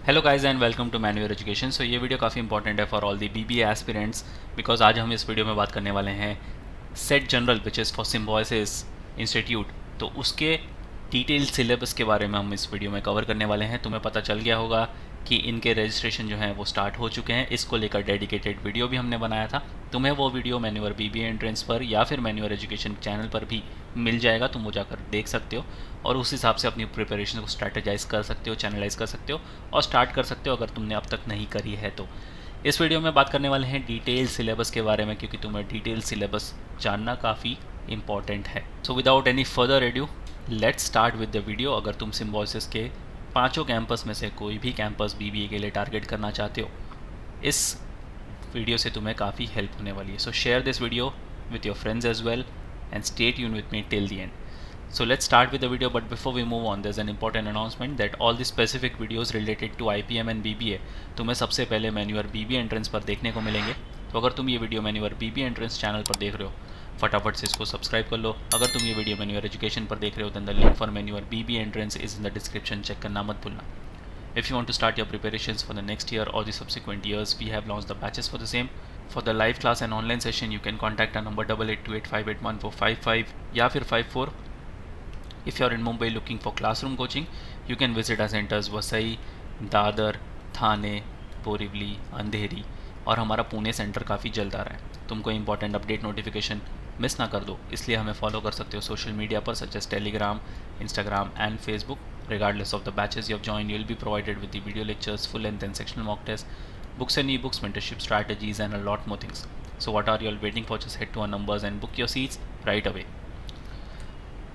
Hello guys and welcome to मैन्यूअर education. So ये video काफ़ी इंपॉर्टेंट है for all the BBA aspirants because आज हम इस वीडियो में बात करने वाले हैं SET general which is for Symbiosis Institute. तो उसके डिटेल सिलेबस के बारे में हम इस वीडियो में कवर करने वाले हैं। तुम्हें पता चल गया होगा कि इनके रजिस्ट्रेशन जो हैं वो स्टार्ट हो चुके हैं। इसको लेकर डेडिकेटेड वीडियो भी हमने बनाया था। तुम्हें वो वीडियो मैन्यूअर बीबीए एंट्रेंस पर या फिर मैन्यूअर एजुकेशन चैनल पर भी मिल जाएगा, तुम वो जाकर देख सकते हो और उस हिसाब से अपनी प्रिपरेशन को स्ट्रैटेजाइज कर सकते हो, चैनलाइज कर सकते हो और स्टार्ट कर सकते हो अगर तुमने अब तक नहीं करी है तो। इस वीडियो में बात करने वाले हैं डिटेल सिलेबस के बारे में, क्योंकि तुम्हें डिटेल सिलेबस जानना काफ़ी इंपॉर्टेंट है। So without any further edu let's start with the video. अगर तुम सिम्बोसिस के पांचों कैंपस में से कोई भी कैंपस बीबीए के लिए टारगेट करना चाहते हो, इस वीडियो से तुम्हें काफ़ी हेल्प होने वाली है। सो share this video with your friends as well and stay tuned with me till the end. So let's start with the video, but before we move on there's an important announcement that all the specific videos related to IPM and BBA तुम्हें सबसे पहले manure BBA entrance पर देखने को मिलेंगे। तो अगर तुम ये video manure BBA entrance channel पर देख रहे हो फटाफट से इसको सब्सक्राइब कर लो। अगर तुम ये वीडियो मैन्यूअर एजुकेशन पर देख रहे हो then the link for मैन्यूअर BBA entrance is in the description, check करना मत भूलना। If you want to start your preparations for the next year or the subsequent years, we have launched the batches for the same. For the live class and online session, you can contact our number 8828581455 या फिर 54. If you are in Mumbai looking for classroom coaching, you can visit our centers Vasai, Dadar, थाने, बोरीवली, अंधेरी और हमारा Pune centre काफ़ी जल्द आ रहा है। तुमको important update notification miss ना कर दो, इसलिए हमें फॉलो कर सकते हो सोशल मीडिया पर such as Telegram, Instagram and Facebook. Regardless of the batches you have joined, you will be provided with the video lectures, full length and sectional mock tests, books and ebooks, mentorship strategies and a lot more things. So what are you all waiting for? Just head to our numbers and book your seats right away.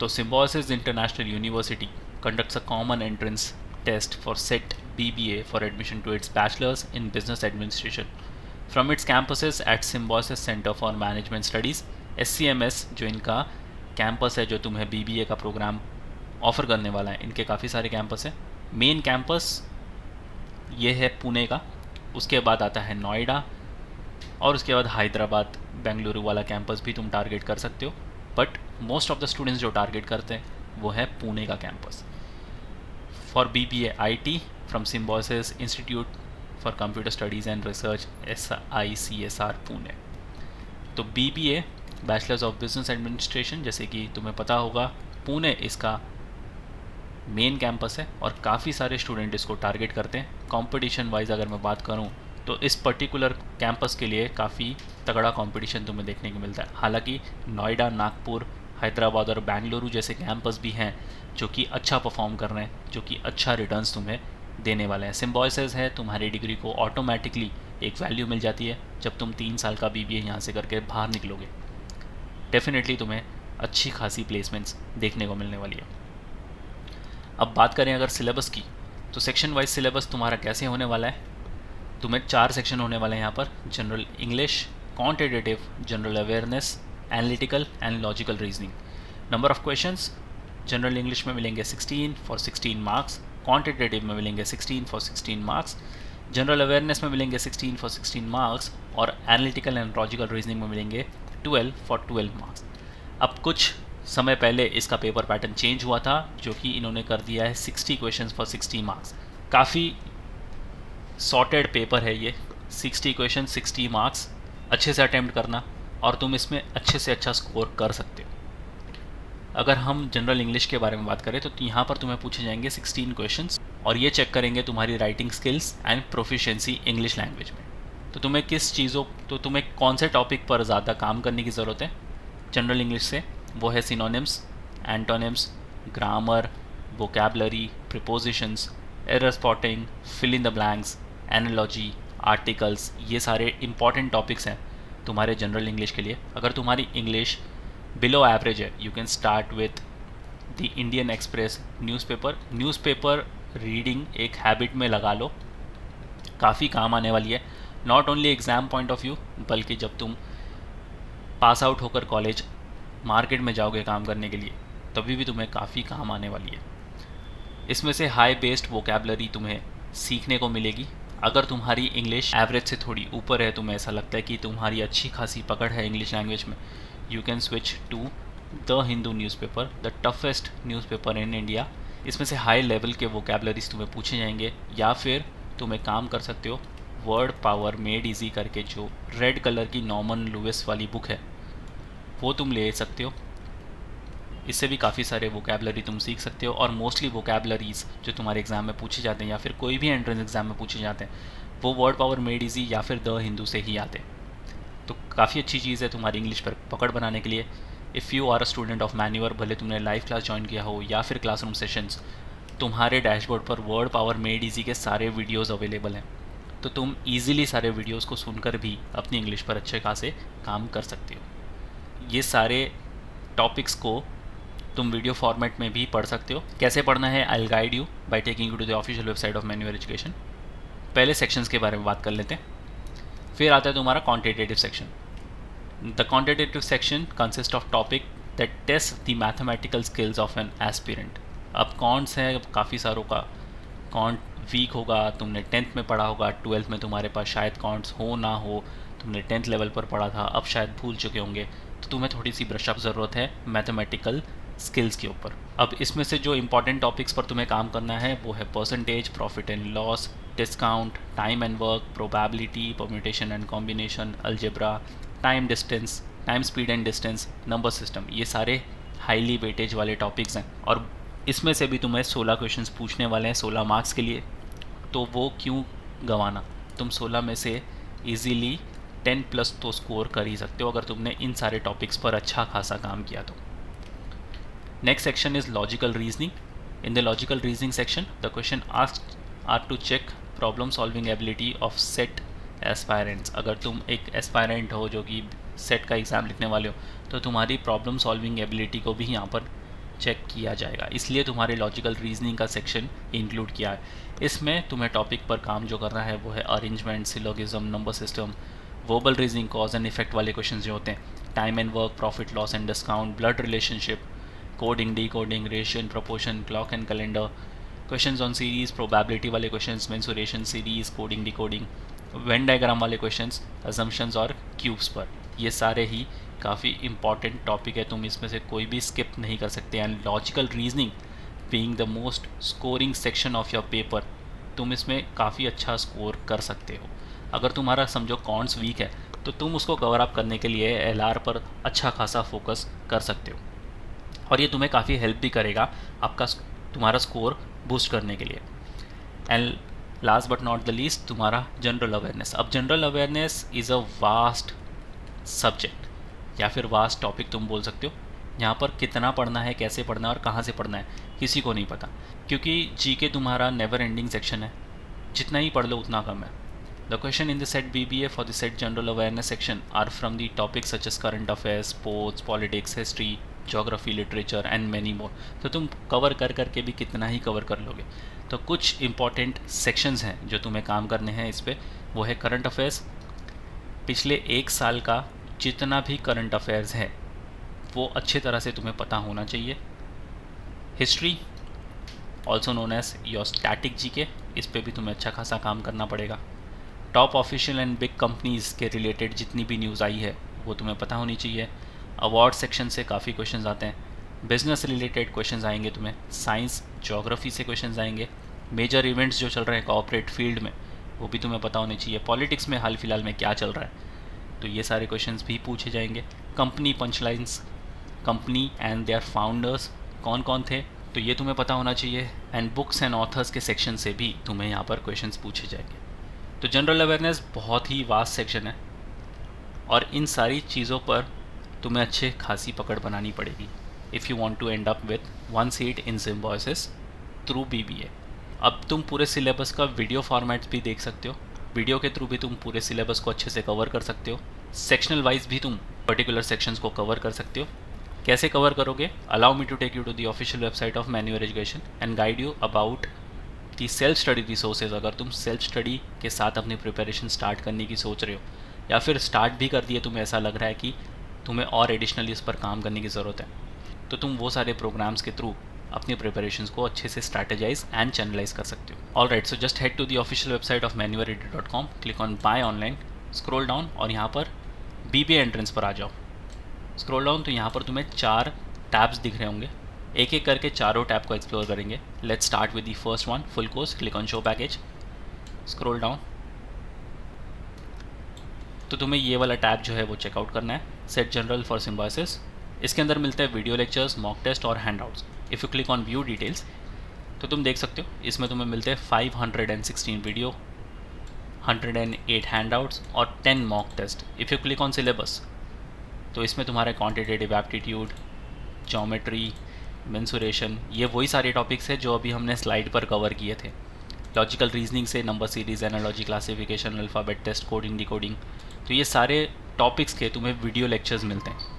So Symbiosis International University conducts a common entrance test for SET BBA for admission to its bachelor's in business administration from its campuses at Symbiosis Center for Management Studies SCMS, जो इनका campus है जो तुम्हें BBA का programme offer करने वाला है। इनके काफ़ी सारे कैंपस हैं। मेन कैंपस ये है पुणे का, उसके बाद आता है नोएडा और उसके बाद हैदराबाद बेंगलुरु वाला कैंपस भी तुम टारगेट कर सकते हो, but most of the students जो टारगेट करते हैं वो है पुणे का campus. For BBA IT from Symbiosis institute for computer studies and research SICSR Pune. तो BBA bachelors of business administration, जैसे कि तुम्हें पता होगा, पुणे इसका मेन कैंपस है और काफ़ी सारे स्टूडेंट इसको टारगेट करते हैं। कंपटीशन वाइज अगर मैं बात करूं तो इस पर्टिकुलर कैंपस के लिए काफ़ी तगड़ा कंपटीशन तुम्हें देखने को मिलता है। हालांकि नोएडा, नागपुर, हैदराबाद और बेंगलुरु जैसे कैंपस भी हैं जो कि अच्छा परफॉर्म कर रहे हैं, जो कि अच्छा रिटर्न्स तुम्हें देने वाले हैं। सिम्बोसिस है, तुम्हारी डिग्री को ऑटोमेटिकली एक वैल्यू मिल जाती है जब तुम 3 साल का BBA यहाँ से करके बाहर निकलोगे। डेफिनेटली तुम्हें अच्छी खासी प्लेसमेंट्स देखने को मिलने वाली है। अब बात करें अगर सिलेबस की, तो सेक्शन वाइज सिलेबस तुम्हारा कैसे होने वाला है। तुम्हें 4 सेक्शन होने वाले हैं यहाँ पर। General English, quantitative, general awareness, analytical and logical reasoning. Number of questions, general English में मिलेंगे 16 फॉर 16 मार्क्स, क्वांटिटेटिव में मिलेंगे 16 फॉर 16 मार्क्स, जनरल अवेयरनेस में मिलेंगे 16 फॉर 16 मार्क्स और एनालिटिकल एंड लॉजिकल रीजनिंग में मिलेंगे 12 फॉर 12 मार्क्स। अब कुछ समय पहले इसका पेपर पैटर्न चेंज हुआ था, जो कि इन्होंने कर दिया है 60 क्वेश्चंस फॉर 60 मार्क्स। काफ़ी सॉर्टेड पेपर है ये। 60 क्वेश्चन 60 मार्क्स, अच्छे से अटैम्प्ट करना और तुम इसमें अच्छे से अच्छा स्कोर कर सकते हो। अगर हम जनरल इंग्लिश के बारे में बात करें तो यहाँ पर तुम्हें पूछे जाएंगे 16 क्वेश्चंस और ये चेक करेंगे तुम्हारी writing skills and proficiency English language में। तो तुम्हें कौन से टॉपिक पर ज़्यादा काम करने की ज़रूरत है जनरल इंग्लिश से, वो है synonyms, antonyms, grammar, vocabulary, prepositions, error spotting, fill in the blanks, analogy, articles. ये सारे इंपॉर्टेंट टॉपिक्स हैं तुम्हारे जनरल इंग्लिश के लिए। अगर तुम्हारी इंग्लिश बिलो एवरेज है, you can start with the Indian express newspaper reading एक हैबिट में लगा लो, काफ़ी काम आने वाली है। Not only exam point of view, बल्कि जब तुम पास आउट होकर कॉलेज मार्केट में जाओगे काम करने के लिए, तभी भी तुम्हें काफ़ी काम आने वाली है। इसमें से हाई बेस्ड वोकैबलरी तुम्हें सीखने को मिलेगी। अगर तुम्हारी इंग्लिश एवरेज से थोड़ी ऊपर है, तुम्हें ऐसा लगता है कि तुम्हारी अच्छी खासी पकड़ है इंग्लिश लैंग्वेज में, you can switch to the Hindu newspaper, the toughest newspaper in India. इसमें से हाई लेवल के वोकैबलरीज तुम्हें पूछे जाएंगे, या फिर तुम एक काम कर सकते हो, वर्ड पावर मेड इजी करके जो रेड कलर की नॉर्मन लुइस वाली बुक है वो तुम ले सकते हो। इससे भी काफ़ी सारे वोकेबलरी तुम सीख सकते हो, और मोस्टली वोकेबलरीज जो तुम्हारे एग्ज़ाम में पूछे जाते हैं या फिर कोई भी एंट्रेंस एग्ज़ाम में पूछे जाते हैं वो वर्ड पावर मेड इजी या फिर द हिंदू से ही आते हैं। तो काफ़ी अच्छी चीज़ है तुम्हारी इंग्लिश पर पकड़ बनाने के लिए। If you are a student of मैन्यूअर, भले तुमने लाइव क्लास ज्वाइन किया हो या फिर क्लासरूम सेशंस, तुम्हारे डैशबोर्ड पर वर्ड पावर मेड इजी के सारे वीडियोस अवेलेबल हैं। तो तुम इजीली सारे वीडियोस को सुनकर भी अपनी इंग्लिश पर अच्छे खासे काम कर सकते हो। ये सारे टॉपिक्स को तुम वीडियो फॉर्मेट में भी पढ़ सकते हो। कैसे पढ़ना है, I will guide you by taking you to the official website of Manya education. पहले सेक्शंस के बारे में बात कर लेते हैं, फिर आता है तुम्हारा quantitative section. The quantitative section consist of topic that test the mathematical skills of an aspirant. अब कॉन्ट्स है काफ़ी सारों का, कॉन्ट वीक होगा, तुमने 10th में पढ़ा होगा, 12th में तुम्हारे पास शायद कॉन्ट्स हो ना हो, तुमने 10th लेवल पर पढ़ा था, अब शायद भूल चुके होंगे, तो तुम्हें थोड़ी सी ब्रशअप ज़रूरत है मैथमेटिकल स्किल्स के ऊपर। अब इसमें से जो इंपॉर्टेंट टॉपिक्स पर तुम्हें काम करना है वो है percentage, profit and loss, discount, time and work, probability, permutation and combination, algebra, time distance, time speed and distance, number system. ये सारे हाईली वेटेज वाले टॉपिक्स हैं और इसमें से भी तुम्हें 16 क्वेश्चंस पूछने वाले हैं 16 मार्क्स के लिए। तो वो क्यों गंवाना, तुम 16 में से इजीली 10+ तो स्कोर कर ही सकते हो अगर तुमने इन सारे टॉपिक्स पर अच्छा खासा काम किया तो। Next section is logical reasoning. In the logical reasoning section, the question asked are to check problem solving ability of set aspirants. अगर तुम एक एस्पायरेंट हो जो कि सेट का एग्ज़ाम लिखने वाले हो तो तुम्हारी प्रॉब्लम सॉल्विंग एबिलिटी को भी यहाँ पर चेक किया जाएगा, इसलिए तुम्हारे लॉजिकल रीजनिंग का सेक्शन इंक्लूड किया है। इसमें तुम्हें टॉपिक पर काम जो करना है वो है arrangement, syllogism, number system, verbal reasoning, cause and effect वाले क्वेश्चन जो होते हैं, time and work, profit loss and discount, blood relationship, coding, decoding, ratio and proportion, clock and calendar, questions on series, probability वाले questions, mensuration series, coding, decoding, Venn diagram वाले questions, assumptions और cubes पर। ये सारे ही काफ़ी important topic है, तुम इसमें से कोई भी स्किप नहीं कर सकते। And logical reasoning being the most scoring section of your paper, तुम इसमें काफ़ी अच्छा स्कोर कर सकते हो। अगर तुम्हारा समझो कॉन्ट्स वीक है तो तुम उसको कवर अप करने के लिए एलआर पर अच्छा खासा फोकस कर सकते हो और ये तुम्हें काफ़ी हेल्प भी करेगा आपका तुम्हारा स्कोर बूस्ट करने के लिए। And last but not the least, तुम्हारा जनरल अवेयरनेस। अब general awareness is a vast subject या फिर वास्ट टॉपिक तुम बोल सकते हो। यहाँ पर कितना पढ़ना है, कैसे पढ़ना है और कहाँ से पढ़ना है किसी को नहीं पता, क्योंकि जीके तुम्हारा नेवर एंडिंग सेक्शन है, जितना ही पढ़ लो उतना कम है। The question in the set BBA for the set general awareness section are from the topics such as current affairs, sports, politics, history, geography, literature and many more. तो तुम cover कर करके भी कितना ही कवर कर लोगे। तो कुछ इंपॉर्टेंट सेक्शंस हैं जो तुम्हें काम करने हैं इस पे, वो है करंट अफेयर्स। पिछले 1 साल का जितना भी करंट अफेयर्स है वो अच्छे तरह से तुम्हें पता होना चाहिए। History also known as your static GK, इस पे भी तुम्हें अच्छा खासा काम करना पड़ेगा। Top official and big companies के रिलेटेड जितनी भी न्यूज़ आई है वो तुम्हें पता होनी चाहिए। अवार्ड सेक्शन से काफ़ी क्वेश्चंस आते हैं, बिजनेस रिलेटेड क्वेश्चंस आएंगे तुम्हें, साइंस ज्योग्राफी से क्वेश्चंस आएंगे, मेजर इवेंट्स जो चल रहे हैं कॉर्पोरेट फील्ड में वो भी तुम्हें पता होने चाहिए, पॉलिटिक्स में हाल फिलहाल में क्या चल रहा है तो ये सारे क्वेश्चंस भी पूछे जाएंगे। Company punchlines, company and their founders कौन कौन थे तो ये तुम्हें पता होना चाहिए। एंड बुक्स एंड ऑथर्स के सेक्शन से भी तुम्हें यहाँ पर क्वेश्चंस पूछे जाएंगे। तो जनरल अवेयरनेस बहुत ही वास्ट सेक्शन है और इन सारी चीज़ों पर तुम्हें अच्छे खासी पकड़ बनानी पड़ेगी if you want to end up with 1 seat in Symbiosis through BBA। अब तुम पूरे सिलेबस का वीडियो फॉर्मेट भी देख सकते हो, वीडियो के थ्रू भी तुम पूरे सिलेबस को अच्छे से कवर कर सकते हो। सेक्शनल वाइज भी तुम पर्टिकुलर सेक्शंस को कवर कर सकते हो। कैसे कवर करोगे? Allow me to take you to the official website of Manya education and guide you about the self study resources. अगर तुम सेल्फ स्टडी के साथ अपनी प्रिपरेशन स्टार्ट करने की सोच रहे हो या फिर स्टार्ट भी कर दिए, तुम्हें ऐसा लग रहा है कि तुम्हें और एडिशनली इस पर काम करने की ज़रूरत है, तो तुम वो सारे प्रोग्राम्स के थ्रू अपनी प्रिपरेशंस को अच्छे से स्ट्रैटेजाइज एंड चैनलाइज कर सकते हो। All right, so just head to the official website of manuaredu.com, click on buy online, scroll down और यहाँ पर BBA एंट्रेंस पर आ जाओ। स्क्रॉल डाउन तो यहाँ पर तुम्हें 4 टैब्स दिख रहे होंगे, एक एक करके चारों टैब को एक्सप्लोर करेंगे। Let's start with the first one, full course. Click on show package. Scroll down, तो तुम्हें ये वाला टैब जो है वो चेकआउट करना है, सेट जनरल फॉर सिम्बॉयसिस। इसके अंदर मिलते हैं वीडियो लेक्चर्स, मॉक टेस्ट और handouts. If you click on view details तो तुम देख सकते हो इसमें तुम्हें मिलते हैं 516 वीडियो, 108 हैंडआउट्स और 10 mock test. If you click on syllabus तो इसमें तुम्हारे क्वांटिटेटिव एप्टीट्यूड, ज्योमेट्री, मेंसुरेशन, ये वही सारे टॉपिक्स हैं जो अभी हमने स्लाइड पर कवर किए थे। लॉजिकल रीजनिंग से number series, analogy, classification, alphabet test, coding, decoding, तो ये सारे टॉपिक्स के तुम्हें वीडियो लेक्चर्स मिलते हैं।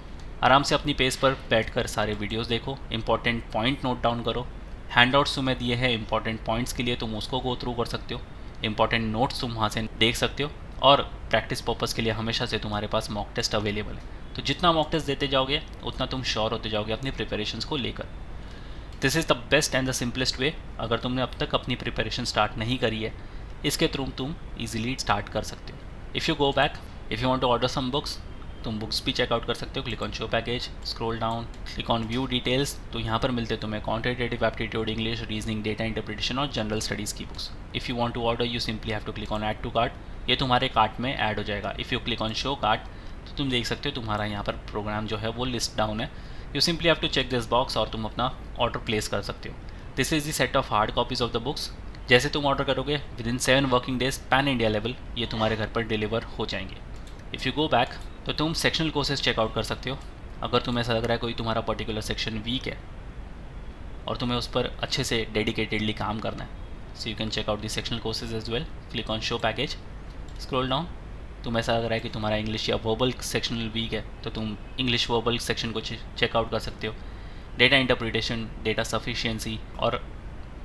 आराम से अपनी पेज पर बैठकर सारे वीडियोस देखो, इंपॉर्टेंट पॉइंट नोट डाउन करो। हैंडआउट्स तुम्हें दिए हैं इंपॉर्टेंट पॉइंट्स के लिए, तुम उसको गो थ्रू कर सकते हो। इंपॉर्टेंट नोट्स तुम वहाँ से देख सकते हो और प्रैक्टिस पर्पज़ के लिए हमेशा से तुम्हारे पास मॉक टेस्ट अवेलेबल है। तो जितना मॉक टेस्ट देते जाओगे उतना तुम श्योर होते जाओगे अपनी प्रिपरेशंस को लेकर। This is the best and the simplest way. अगर तुमने अब तक अपनी प्रिपरेशन स्टार्ट नहीं करी है, इसके थ्रू तुम ईजिली स्टार्ट कर सकते हो। If you go back, if you want to order some books, तुम बुक्स भी चेकआउट कर सकते हो। Click on show package, scroll down, click on view details, तो यहाँ पर मिलते हैं तुम्हें quantitative aptitude, English, reasoning, data interpretation और जनरल स्टडीज़ की books. If you want to order you simply have to click on add to cart, ये तुम्हारे कार्ट में ऐड हो जाएगा। If you click on show cart तो तुम देख सकते हो तुम्हारा यहाँ पर प्रोग्राम जो है वो लिस्ट डाउन है। You simply have to check this box और तुम अपना ऑर्डर प्लेस कर सकते हो। This is the set of hard copies of the books. जैसे तुम ऑर्डर करोगे within 7 working days pan India level ये तुम्हारे घर पर डिलीवर हो जाएंगे। इफ़ यू गो बैक तो तुम सेक्शनल कोर्सेज चेकआउट कर सकते हो। अगर तुम्हें ऐसा लग रहा है कोई तुम्हारा पर्टिकुलर सेक्शन वीक है और तुम्हें उस पर अच्छे से डेडिकेटेडली काम करना है, so you can check out the sectional courses as well. Click on show package, scroll down, तुम्हें ऐसा लग रहा है कि तुम्हारा इंग्लिश या वर्बल सेक्शनल वीक है तो तुम इंग्लिश वर्बल सेक्शन को चेकआउट कर सकते हो। डेटा इंटरप्रिटेशन, डेटा सफिशिएंसी और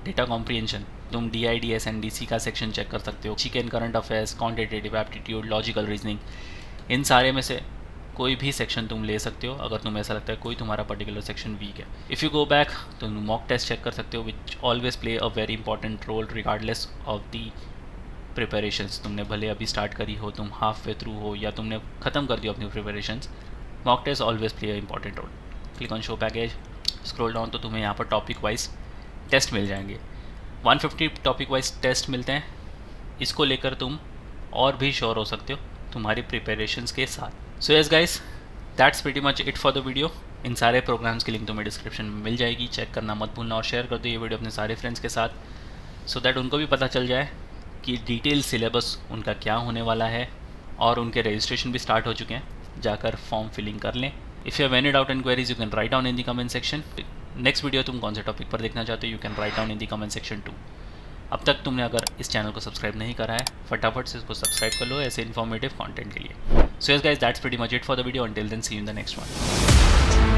डेटा कॉम्प्रिहेंशन, तुम DIDS एंड DC का सेक्शन चेक कर सकते हो। चिकन, current affairs, quantitative aptitude, logical reasoning, इन सारे में से कोई भी सेक्शन तुम ले सकते हो अगर तुम्हें ऐसा लगता है कोई तुम्हारा पर्टिकुलर सेक्शन वीक है। इफ़ यू गो बैक तो तुम मॉक टेस्ट चेक कर सकते हो which always play a very important role regardless of the preparations. तुमने भले अभी स्टार्ट करी हो, तुम हाफ वे थ्रू हो या तुमने ख़त्म कर दिया अपनी preparations, mock test always play a important role. Click on show package, scroll down, तो तुम्हें यहाँ पर टॉपिक वाइज टेस्ट मिल जाएंगे। 150 टॉपिक वाइज टेस्ट मिलते हैं। इसको लेकर तुम और भी श्योर हो सकते हो तुम्हारी प्रिपरेशंस के साथ। So yes guys, that's pretty much it for the video. इन सारे प्रोग्राम्स की लिंक तुम्हें डिस्क्रिप्शन में मिल जाएगी, चेक करना मत भूलना और शेयर कर दो ये वीडियो अपने सारे फ्रेंड्स के साथ सो दैट उनको भी पता चल जाए कि डिटेल सिलेबस उनका क्या होने वाला है। और उनके रजिस्ट्रेशन भी स्टार्ट हो चुके हैं, जाकर फॉर्म फिलिंग कर लें। If you have any doubt and queries you can write down in the comment section. Next video तुम कौन से टॉपिक पर देखना चाहते हो, you can write down in the comment section two. अब तक तुमने अगर इस चैनल को सब्सक्राइब नहीं करा है, फटाफट से इसको सब्सक्राइब कर लो ऐसे इन्फॉर्मेटिव कंटेंट के लिए। So yes guys, that's pretty much it for the video. Until then see you in the next one.